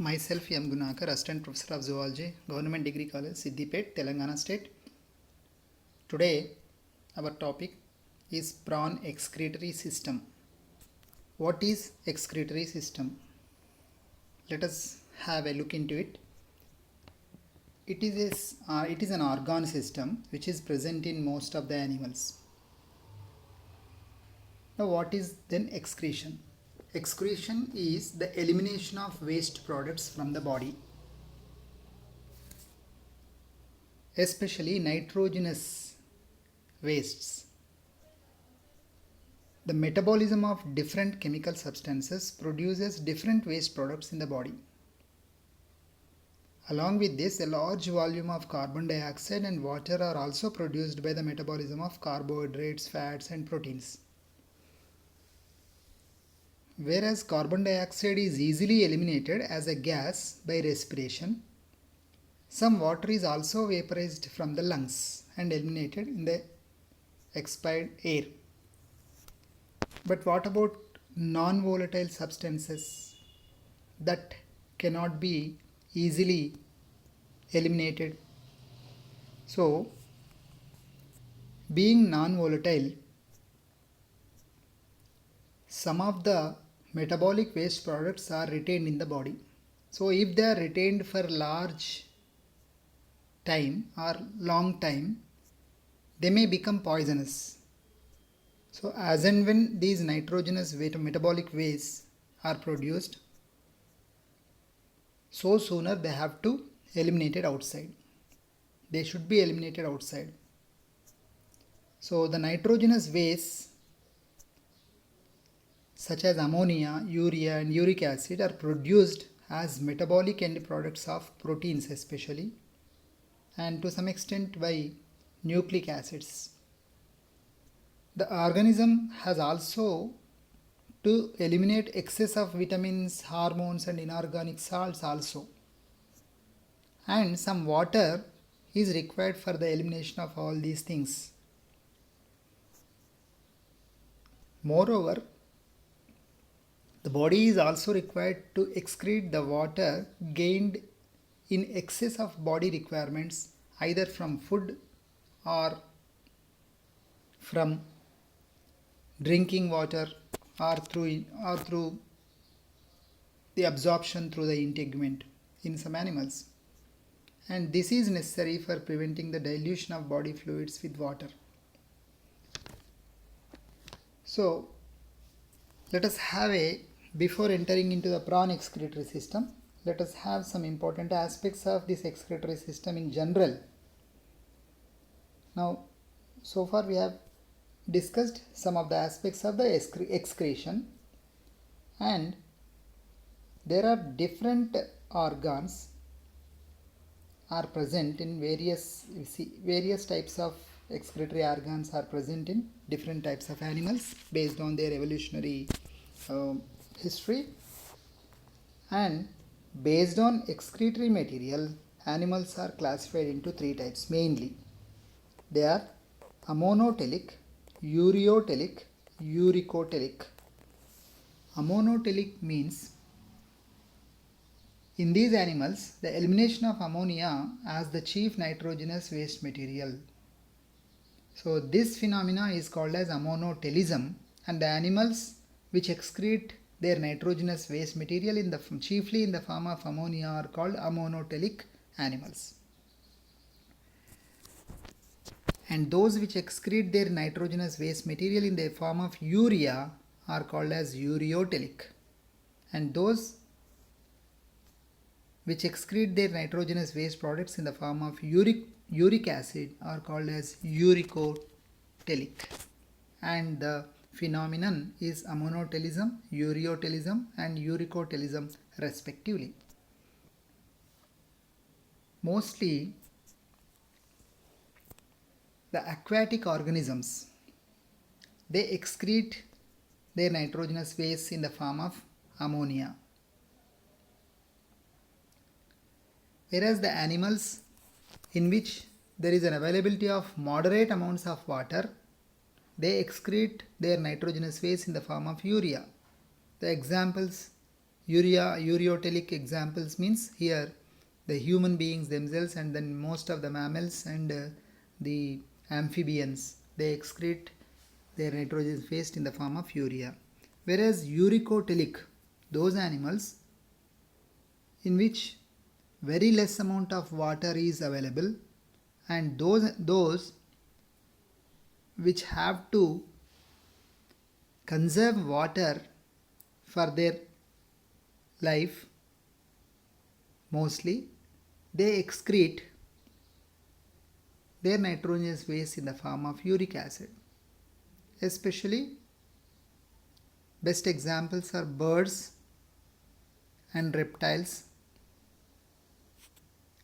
Myself M. Gunakar, Assistant Professor of Zoology, Government Degree College, Siddipet, Telangana State. Today, our topic is Prawn Excretory System. What is excretory system? Let us have a look into it. It is an organ system which is present in most of the animals. Now, what is then excretion? Excretion is the elimination of waste products from the body, especially nitrogenous wastes. The metabolism of different chemical substances produces different waste products in the body. Along with this, a large volume of carbon dioxide and water are also produced by the metabolism of carbohydrates, fats, and proteins. Whereas carbon dioxide is easily eliminated as a gas by respiration, some water is also vaporized from the lungs and eliminated in the expired air. But what about non-volatile substances that cannot be easily eliminated? So, being non-volatile, some of the metabolic waste products are retained in the body. So, if they are retained for large time or long time, they may become poisonous. So, as and when these nitrogenous metabolic wastes are produced, so sooner they have to eliminate it outside. They should be eliminated outside. So, the nitrogenous wastes such as ammonia, urea, and uric acid are produced as metabolic end products of proteins especially, and to some extent by nucleic acids. The organism has also to eliminate excess of vitamins, hormones, and inorganic salts also. And some water is required for the elimination of all these things. Moreover, the body is also required to excrete the water gained in excess of body requirements, either from food or from drinking water or through the absorption through the integument in some animals. And this is necessary for preventing the dilution of body fluids with water. So, let us have before entering into the prawn excretory system, let us have some important aspects of this excretory system in general. Now, so far we have discussed some of the aspects of the excretion, and there are different organs are present in various types of excretory organs are present in different types of animals based on their evolutionary history, and based on excretory material, animals are classified into three types mainly. They are Ammonotelic, Ureotelic, Uricotelic. Ammonotelic means in these animals the elimination of ammonia as the chief nitrogenous waste material. So this phenomena is called as ammonotelism, and the animals which excrete their nitrogenous waste material chiefly in the form of ammonia are called ammonotelic animals. And those which excrete their nitrogenous waste material in the form of urea are called as ureotelic. And those which excrete their nitrogenous waste products in the form of uric acid are called as uricotelic. And the phenomenon is ammonotelism, ureotelism, and uricotelism respectively. Mostly the aquatic organisms, they excrete their nitrogenous waste in the form of ammonia. Whereas the animals in which there is an availability of moderate amounts of water, they excrete their nitrogenous waste in the form of urea. The examples Ureotelic examples means here the human beings themselves and then most of the mammals and the amphibians, they excrete their nitrogen waste in the form of urea. Whereas Uricotelic, those animals in which very less amount of water is available, and those which have to conserve water for their life, mostly they excrete their nitrogenous waste in the form of uric acid. Especially best examples are birds and reptiles,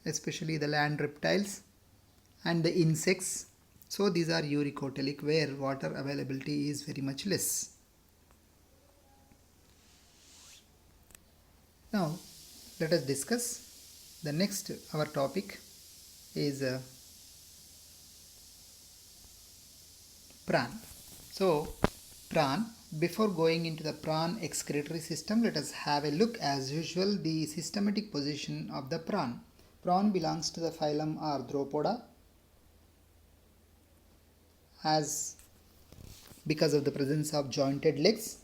especially the land reptiles and the insects. So these are uricotelic, where water availability is very much less. Now let us discuss the next. Our topic is prawn. So prawn, before going into the prawn excretory system, let us have a look as usual the systematic position of the prawn. Prawn belongs to the phylum Arthropoda, as because of the presence of jointed legs.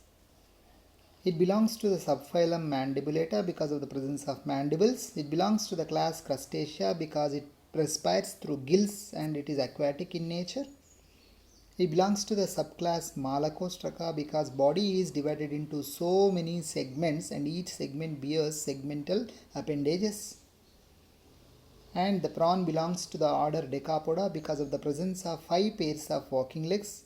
It belongs to the subphylum Mandibulata because of the presence of mandibles. It belongs to the class Crustacea because it respires through gills and it is aquatic in nature. It belongs to the subclass Malacostraca because body is divided into so many segments and each segment bears segmental appendages. And the prawn belongs to the order Decapoda because of the presence of 5 pairs of walking legs.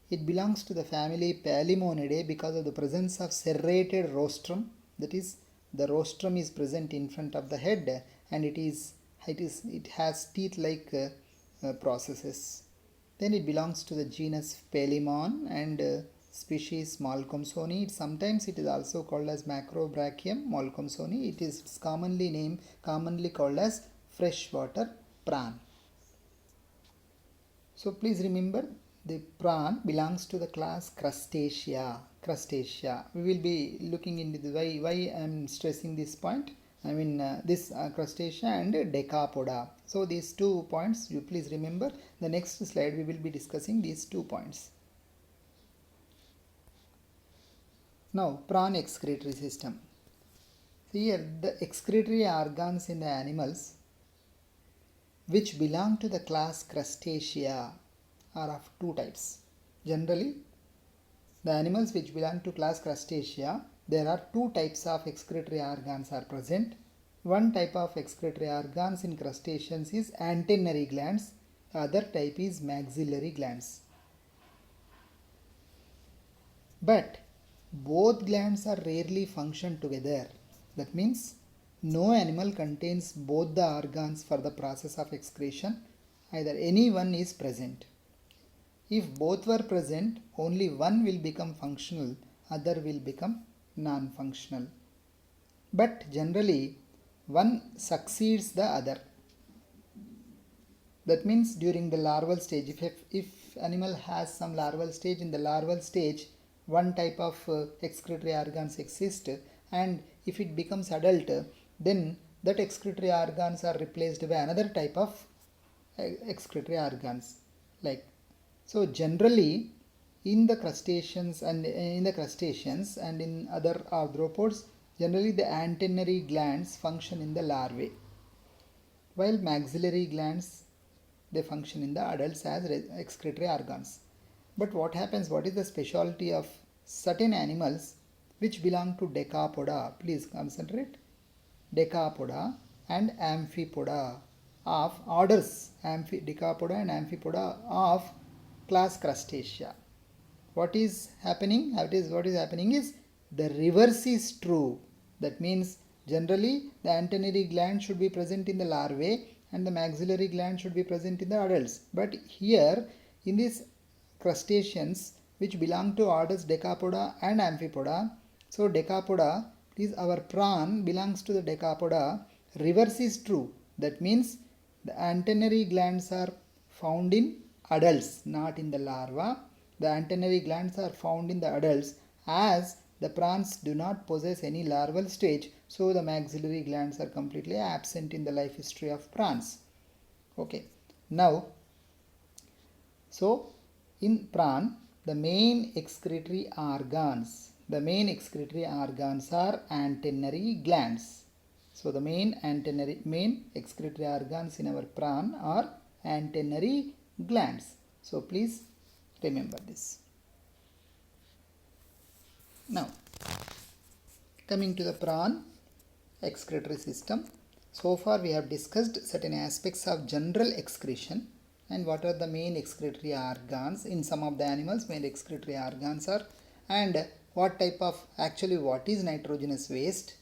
It belongs to the family Palimonidae because of the presence of serrated rostrum, that is, the rostrum is present in front of the head and it has teeth-like processes. Then it belongs to the genus Palimon and species Malcolmsoni. Sometimes it is also called as Macrobrachium malcolmsoni. It is commonly called as freshwater prawn. So please remember, the prawn belongs to the class Crustacea. We will be looking into the why I am stressing this point. This Crustacea and Decapoda. So these 2 points you please remember. The next slide we will be discussing these 2 points. Now prawn excretory system. Here the excretory organs in the animals which belong to the class Crustacea are of 2 types. Generally, the animals which belong to class Crustacea, there are 2 types of excretory organs are present. One type of excretory organs in crustaceans is antenary glands. The other type is maxillary glands. But both glands are rarely function together. That means no animal contains both the organs for the process of excretion. Either any one is present. If both were present, only one will become functional, other will become non-functional. But generally, one succeeds the other. That means during the larval stage, if animal has some larval stage, in the larval stage, one type of excretory organs exist, and if it becomes adult, then that excretory organs are replaced by another type of excretory organs. So generally, in the crustaceans and in other arthropods, generally the antenary glands function in the larvae, while maxillary glands, they function in the adults as excretory organs. But what happens? What is the specialty of certain animals which belong to Decapoda? Please concentrate. Decapoda and Amphipoda of orders Decapoda and Amphipoda of class Crustacea. What is happening? What is happening is the reverse is true. That means generally the antenary gland should be present in the larvae and the maxillary gland should be present in the adults. But here in these crustaceans which belong to orders Decapoda and Amphipoda, so Decapoda, please, our prawn belongs to the Decapoda. Reverse is true. That means the antenary glands are found in adults, not in the larva. The antenary glands are found in the adults, as the prawns do not possess any larval stage, so the maxillary glands are completely absent in the life history of prawns. Okay, now, so in prawn, the main excretory organs are antenary glands. So the main excretory organs in our prawn are antenary glands. So please remember this. Now, coming to the prawn excretory system. So far we have discussed certain aspects of general excretion and what are the main excretory organs. In some of the animals, main excretory organs are, and what is nitrogenous waste,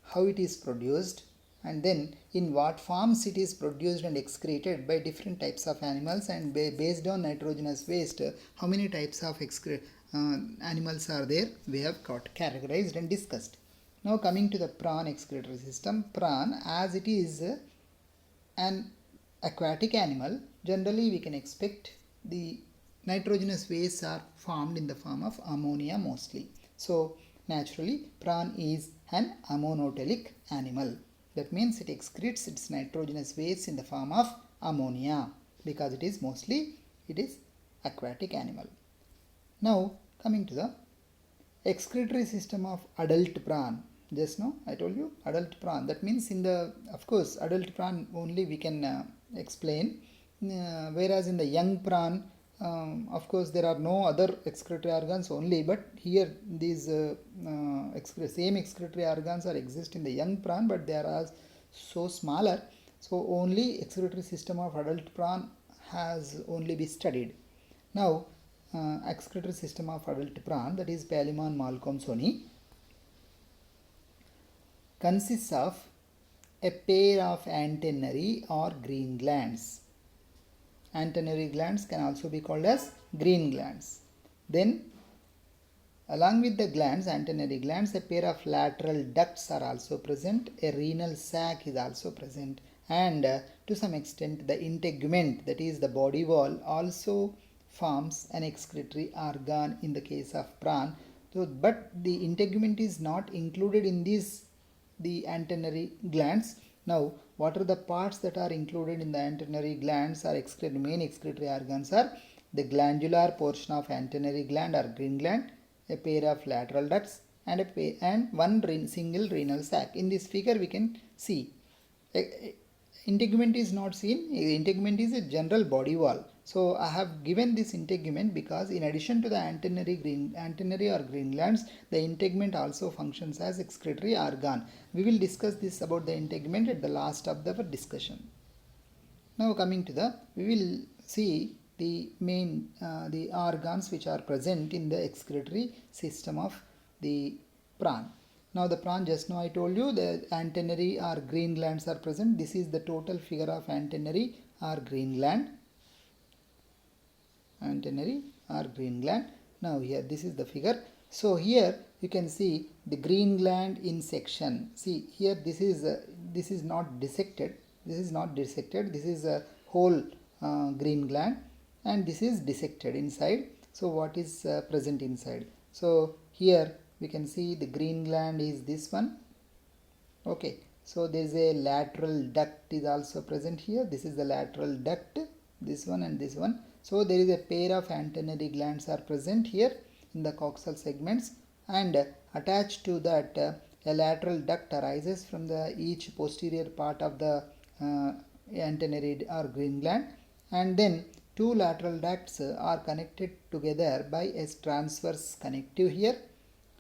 how it is produced, and then in what forms it is produced and excreted by different types of animals, and based on nitrogenous waste, how many types of animals are there, we have got categorized and discussed. Now coming to the prawn excretory system. Prawn, as it is an aquatic animal, generally we can expect the nitrogenous wastes are formed in the form of ammonia mostly. So naturally prawn is an ammonotelic animal. That means it excretes its nitrogenous wastes in the form of ammonia because it is aquatic animal. Now coming to the excretory system of adult prawn. Just now I told you adult prawn. That means of course adult prawn only we can explain, whereas in the young prawn, of course there are no other excretory organs only, but here these same excretory organs exist in the young prawn, but they are so smaller, so only excretory system of adult prawn has only been studied. Now excretory system of adult prawn, that is Palimon malcolmsoni, consists of a pair of antennary or green glands. Antenary glands can also be called as green glands. Then along with the glands, antenary glands, a pair of lateral ducts are also present, a renal sac is also present, and to some extent the integument, that is the body wall, also forms an excretory organ in the case of prawn. So, but the integument is not included in the antennary glands. Now, what are the parts that are included in the antennary glands or main excretory organs are the glandular portion of antennary gland or green gland, a pair of lateral ducts, and one single renal sac. In this figure we can see integument is not seen. Integument is a general body wall. So I have given this integument because in addition to the antennary or green glands, the integument also functions as excretory organ. We will discuss this about the integument at the last of the discussion. Now coming to we will see the main the organs which are present in the excretory system of the prawn. Now the prawn, just now I told you the antennary or green glands are present. This is the total figure of antennary or green gland. Antennary or green gland. Now here this is the figure. So here you can see the green gland in section. See here this is not dissected. This is not dissected. This is a whole green gland, and this is dissected inside. So what is present inside? So here we can see the green gland is this one. Okay, so there is a lateral duct is also present here. This is the lateral duct, this one and this one. So there is a pair of antennary glands are present here in the coxal segments, and attached to that a lateral duct arises from each posterior part of the antennary or green gland, and then two lateral ducts are connected together by a transverse connective here,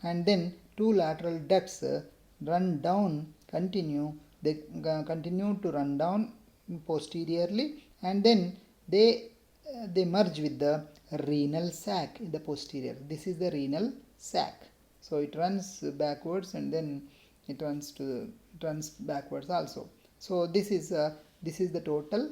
and then two lateral ducts continue to run down posteriorly, and then they merge with the renal sac in the posterior. This is the renal sac. So it runs backwards and then it runs backwards also. So this is the total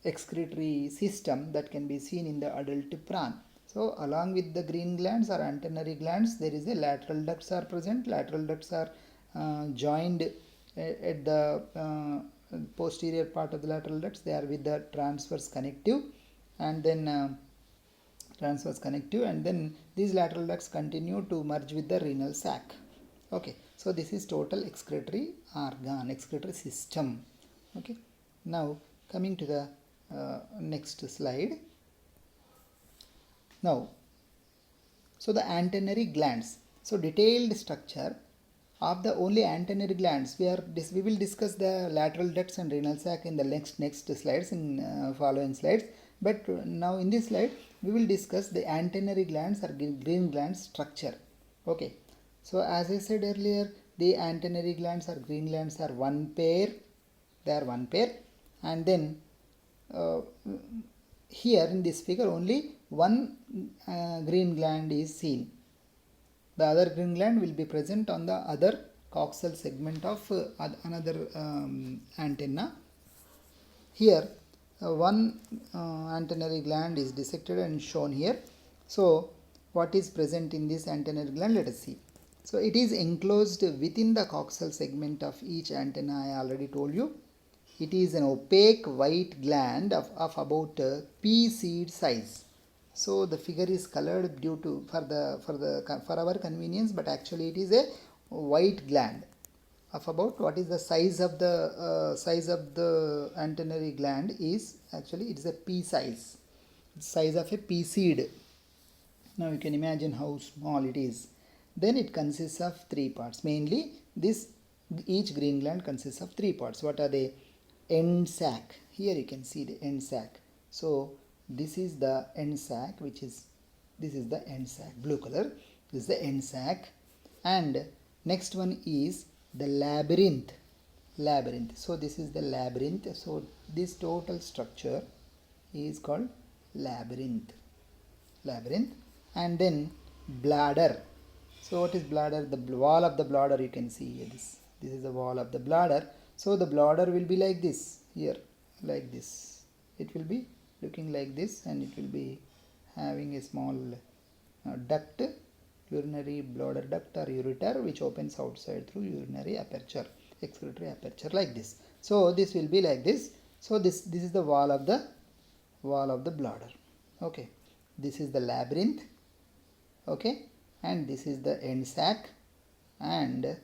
excretory system that can be seen in the adult prawn. So along with the green glands or antennary glands, there is a lateral ducts are present. Lateral ducts are joined at the posterior part of the lateral ducts. They are with the transverse connective, and then transverse connective, and then these lateral ducts continue to merge with the renal sac. Okay, so this is total excretory organ, excretory system. Okay, now coming to the next slide. Now, so the antenary glands. So detailed structure of the only antenary glands. We will discuss the lateral ducts and renal sac in the next slides, in following slides. But now in this slide we will discuss the antenary glands or green glands structure. Okay. So as I said earlier, the antenary glands or green glands are one pair. They are one pair, and then here in this figure only one green gland is seen. The other green gland will be present on the other coxal segment of another antenna. Here one antenary gland is dissected and shown here. So what is present in this antenary gland? Let us see. So it is enclosed within the coxal segment of each antenna. I already told you. It is an opaque white gland of about pea seed size. So the figure is colored due to for our convenience, but actually it is a white gland of about, what is the size of the antenary gland is actually, it is a pea size, size of a pea seed. Now you can imagine how small it is. Then it consists of three parts. Mainly each green gland consists of three parts. What are they? End sac. Here you can see the end sac. So this is the end sac, this is the end sac, blue color. This is the end sac, and next one is the labyrinth. So this is the labyrinth. So this total structure is called labyrinth. And then bladder. So what is bladder? The wall of the bladder, you can see here. This is the wall of the bladder. So the bladder will be like this, here, like this. It will be looking like this, and it will be having a small duct, urinary bladder duct or ureter, which opens outside through urinary aperture, excretory aperture, like this. So this will be like this. So this is the wall of the bladder. Okay, this is the labyrinth. Okay, and this is the end sac and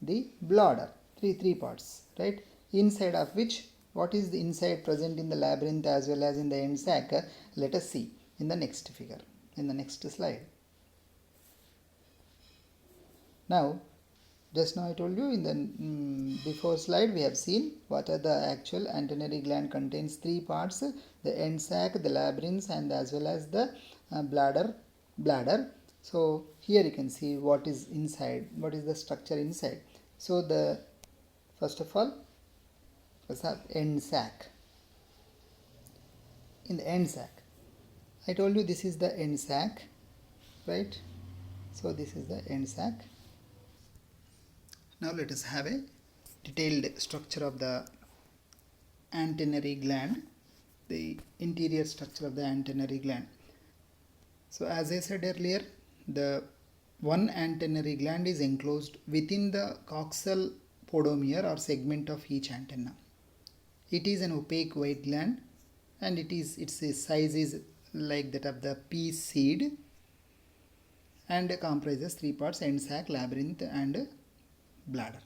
the bladder. Three parts, right? Inside of which, what is the inside present in the labyrinth as well as in the end sac? Let us see in the next figure, in the next slide. Now, just now I told you in the before slide we have seen what are the actual antenary gland contains three parts: the end sac, the labyrinth, and as well as the bladder. So here you can see what is inside, what is the structure inside. So the first of all, let's have end sac. In the end sac, I told you this is the end sac, right? So this is the end sac. Now let us have a detailed structure of the antenary gland, the interior structure of the antenary gland. So as I said earlier, the one antenary gland is enclosed within the coxal podomere or segment of each antenna. It is an opaque white gland, and its size is like that of the pea seed, and comprises three parts: end sac, labyrinth, and bladder.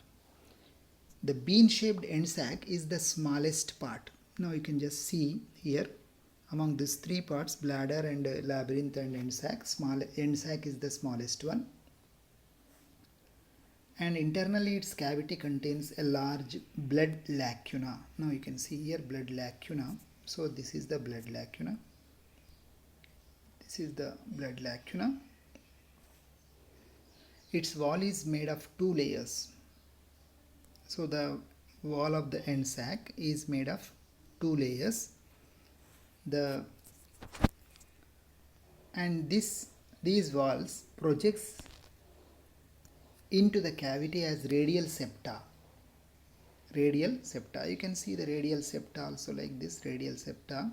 The bean-shaped end sac is the smallest part. Now you can just see here, among these three parts, bladder and labyrinth and end sac, end sac is the smallest one. And internally its cavity contains a large blood lacuna. Now you can see here blood lacuna. So this is the blood lacuna. This is the blood lacuna. Its wall is made of two layers. So the wall of the end sac is made of two layers. These walls projects into the cavity as radial septa. You can see the radial septa also like this, radial septa.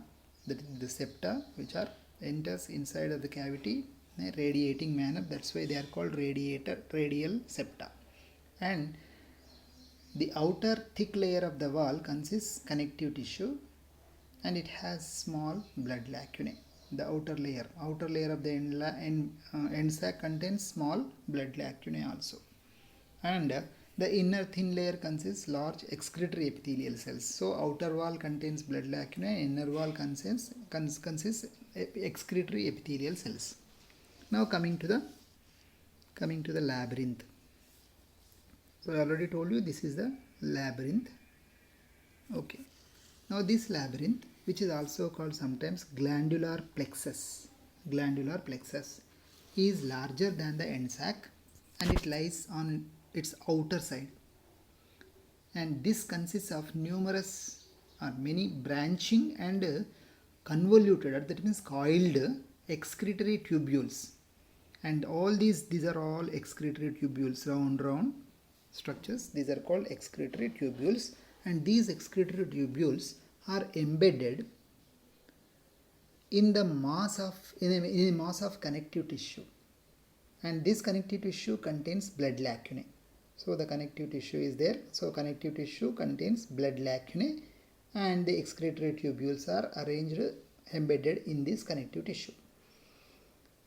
That is the septa which enters inside of the cavity in a radiating manner. That's why they are called radial septa. And the outer thick layer of the wall consists connective tissue, and it has small blood lacunae. the outer layer of the end sac contains small blood lacunae also, and the inner thin layer consists large excretory epithelial cells. So outer wall contains blood lacunae, inner wall consists excretory epithelial cells. Now coming to the labyrinth. So I already told you this is the labyrinth. Okay. Now this labyrinth, which is also called sometimes glandular plexus, is larger than the end sac, and it lies on its outer side. And this consists of numerous or many branching and convoluted, that means coiled excretory tubules. And all these are all excretory tubules, round structures. These are called excretory tubules, and these excretory tubules are embedded in the mass of connective tissue, and this connective tissue contains blood lacunae. So the connective tissue is there. So connective tissue contains blood lacunae, and the excretory tubules are embedded in this connective tissue.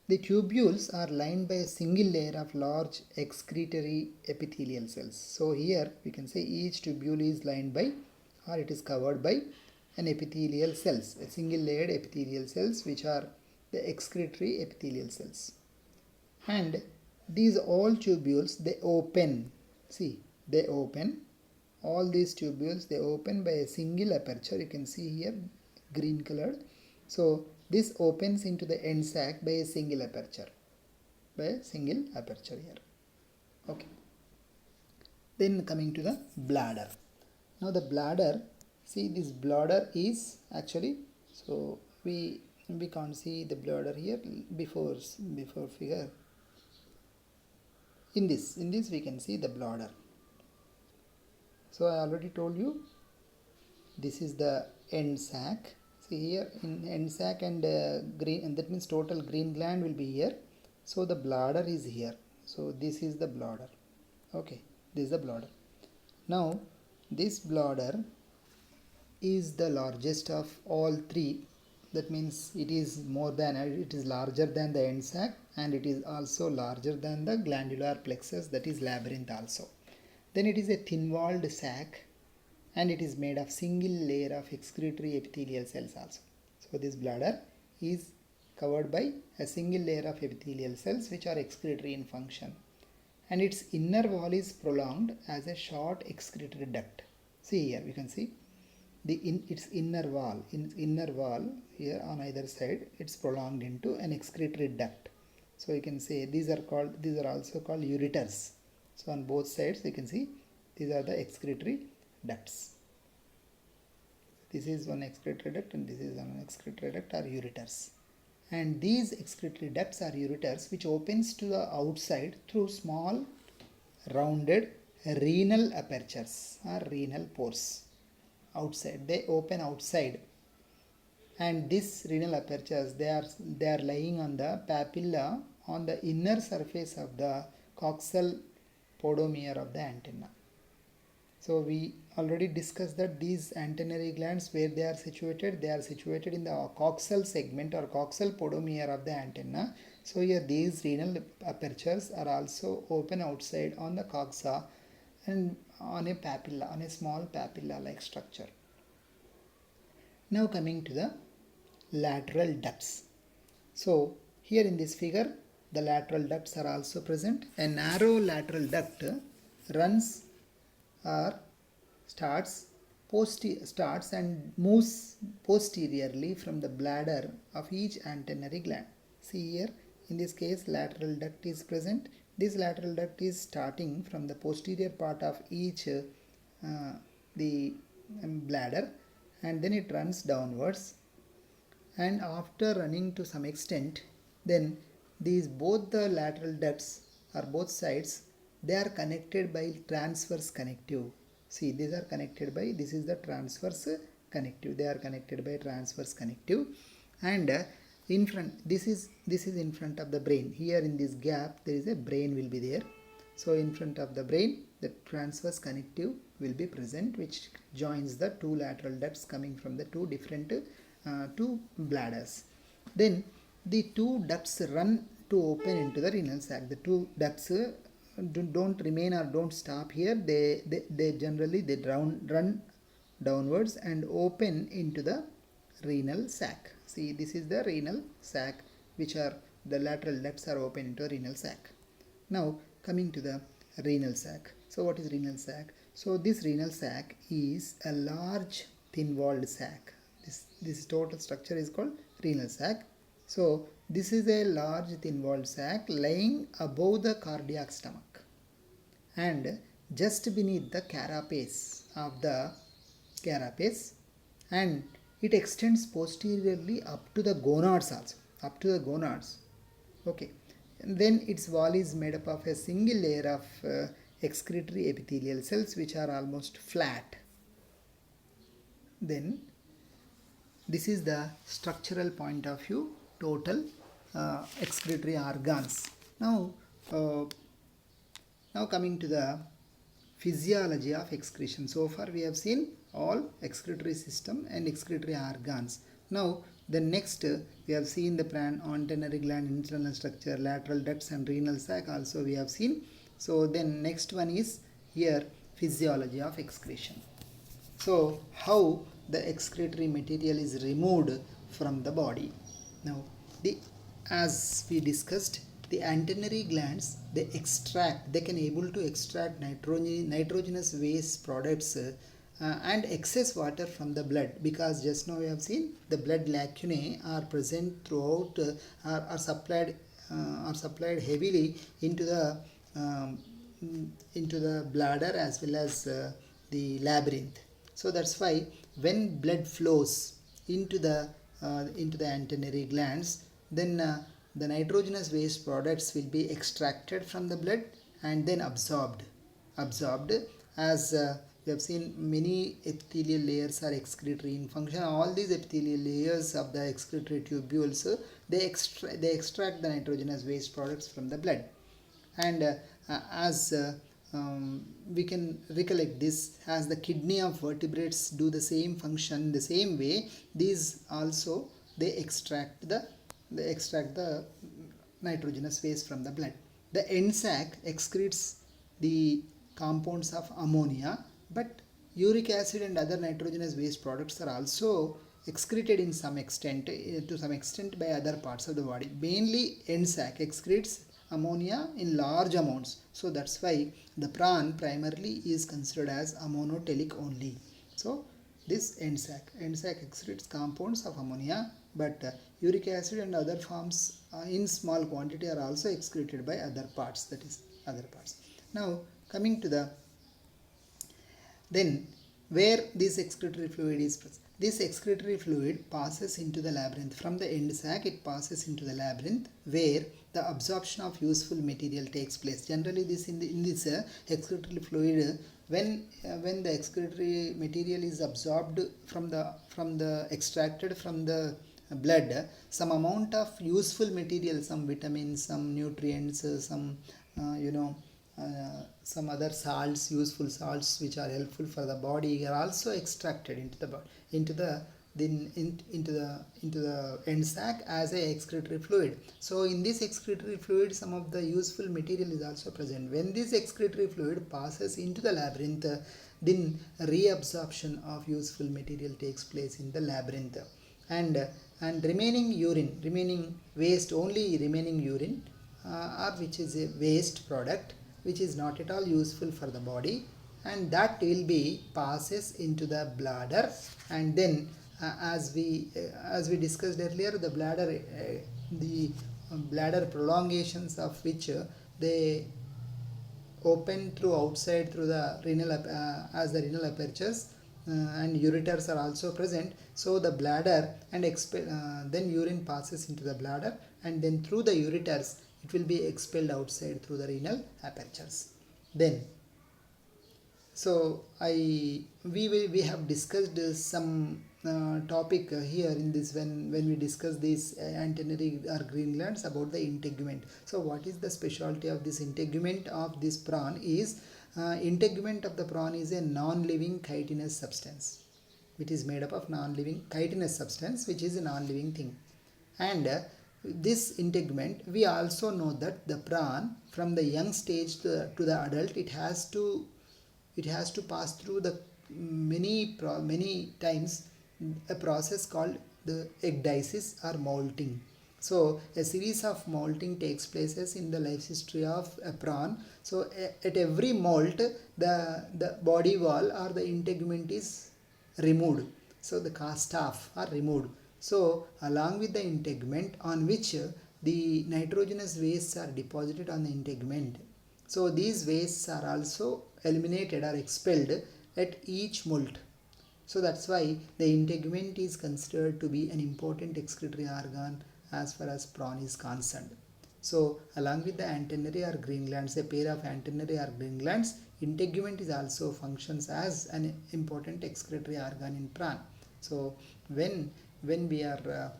The tubules are lined by a single layer of large excretory epithelial cells. So here we can say each tubule is lined by, or it is covered by, an epithelial cells, a single layered epithelial cells, which are the excretory epithelial cells. And these all tubules, they open. See, they open. All these tubules, they open by a single aperture. You can see here green colored. So this opens into the end sac by a single aperture. Here. Okay. Then coming to the bladder. Now the bladder, see, this bladder is actually, so we can't see the bladder here before figure. In this we can see the bladder. So I already told you this is the end sac. See here in end sac and green, and that means total green gland will be here. So the bladder is here. So this is the bladder. Okay, this is the bladder. Now this bladder is the largest of all three. That means it is larger than the end sac, and it is also larger than the glandular plexus, that is labyrinth also. Then it is a thin walled sac, and it is made of single layer of excretory epithelial cells also. So this bladder is covered by a single layer of epithelial cells which are excretory in function, and its inner wall is prolonged as a short excretory duct. See here, we can see its inner wall here on either side, it's prolonged into an excretory duct. So you can say these are also called ureters. So on both sides you can see these are the excretory ducts. This is one excretory duct and this is one excretory duct, or ureters. And these excretory ducts are ureters, which opens to the outside through small rounded renal apertures or renal pores. Outside, they open outside, and these renal apertures, they are lying on the papilla on the inner surface of the coxal podomere of the antenna. So we already discussed that these antenary glands, where they are situated in the coxal segment or coxal podomere of the antenna. So here these renal apertures are also open outside on the coxa and on a papilla, on a small papilla like structure. Now coming to the lateral ducts. So here in this figure, the lateral ducts are also present. A narrow lateral duct runs or starts and moves posteriorly from the bladder of each antennary gland. See here, in this case, lateral duct is present. This lateral duct is starting from the posterior part of each bladder, and then it runs downwards, and after running to some extent, then both the lateral ducts or both sides, they are connected by transverse connective. See, these are connected by, this is the transverse connective. They are connected by transverse connective, and in front, this is in front of the brain. Here in this gap, there is a brain will be there. So in front of the brain, the transverse connective will be present, which joins the two lateral ducts coming from the two different two bladders. Then the two ducts run to open into the renal sac. The two ducts don't remain or don't stop here. They generally they run downwards and open into the renal sac. See, this is the renal sac, which are the lateral ducts are open into a renal sac. Now coming to the renal sac. So what is renal sac? So this renal sac is a large thin-walled sac. This total structure is called renal sac. So this is a large thin-walled sac lying above the cardiac stomach and just beneath the carapace of the carapace, and it extends posteriorly up to the gonads also, up to the gonads. Okay, and then its wall is made up of a single layer of excretory epithelial cells which are almost flat. Then this is the structural point of view, total excretory organs. Now coming to the physiology of excretion. So far we have seen all excretory system and excretory organs. Now the next we have seen the antenary gland, internal structure, lateral ducts and renal sac also we have seen. So then next one is here physiology of excretion. So how the excretory material is removed from the body. Now as we discussed, the antenary glands, they can able to extract nitrogenous waste products and excess water from the blood, because just now we have seen the blood lacunae are present throughout, are supplied heavily into the bladder as well as the labyrinth. So that's why when blood flows into the antenary glands, then the nitrogenous waste products will be extracted from the blood and then absorbed as we have seen many epithelial layers are excretory in function. All these epithelial layers of the excretory tubules, they extract the nitrogenous waste products from the blood. And as we can recollect this, as the kidney of vertebrates do the same function, the same way these also they extract the nitrogenous waste from the blood. The end sac excretes the compounds of ammonia, but uric acid and other nitrogenous waste products are also excreted in some extent, to some extent by other parts of the body. Mainly end sac excretes ammonia in large amounts. So that's why the prawn primarily is considered as ammonotelic only. So this end sac excretes compounds of ammonia, but uric acid and other forms in small quantity are also excreted by other parts, that is other parts. Now coming to the then where this excretory fluid is present. This excretory fluid passes into the labyrinth. From the end sac it passes into the labyrinth where the absorption of useful material takes place. Generally this in this excretory fluid, when the excretory material is absorbed from the extracted from the blood, some amount of useful material, some vitamins, some nutrients, some some other salts, useful salts which are helpful for the body are also extracted into the end sac as a excretory fluid. So in this excretory fluid some of the useful material is also present. When this excretory fluid passes into the labyrinth, then reabsorption of useful material takes place in the labyrinth, and remaining urine or which is a waste product which is not at all useful for the body, and that will be passes into the bladder. And then as we discussed earlier, the bladder prolongations of which they open through outside through the renal as the renal apertures, and ureters are also present. So the bladder and then urine passes into the bladder, and then through the ureters it will be expelled outside through the renal apertures. Then so we have discussed some topic here in this when we discuss this antenary or green glands about the integument. So what is the specialty of this integument of this prawn is integument of the prawn is a non-living chitinous substance which is made up of non-living chitinous substance which is a non-living thing. And this integument, we also know that the prawn from the young stage to the adult, it has to pass through the many times a process called the ecdysis or molting. So a series of molting takes places in the life history of a prawn. So at every molt, the body wall or the integument is removed. So the staff are removed. So along with the integument, on which the nitrogenous wastes are deposited on the integument. So these wastes are also eliminated or expelled at each molt. So that's why the integument is considered to be an important excretory organ as far as prawn is concerned. So along with the antenary or green glands, a pair of antenary or green glands, integument is also functions as an important excretory organ in prawn. So when we are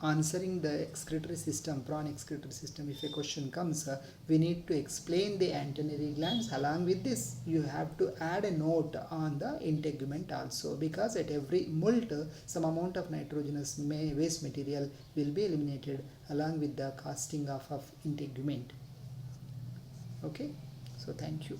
answering the excretory system, prawn excretory system, if a question comes, we need to explain the antenary glands. Along with this, you have to add a note on the integument also, because at every molt, some amount of nitrogenous waste material will be eliminated along with the casting off of integument. Okay, so thank you.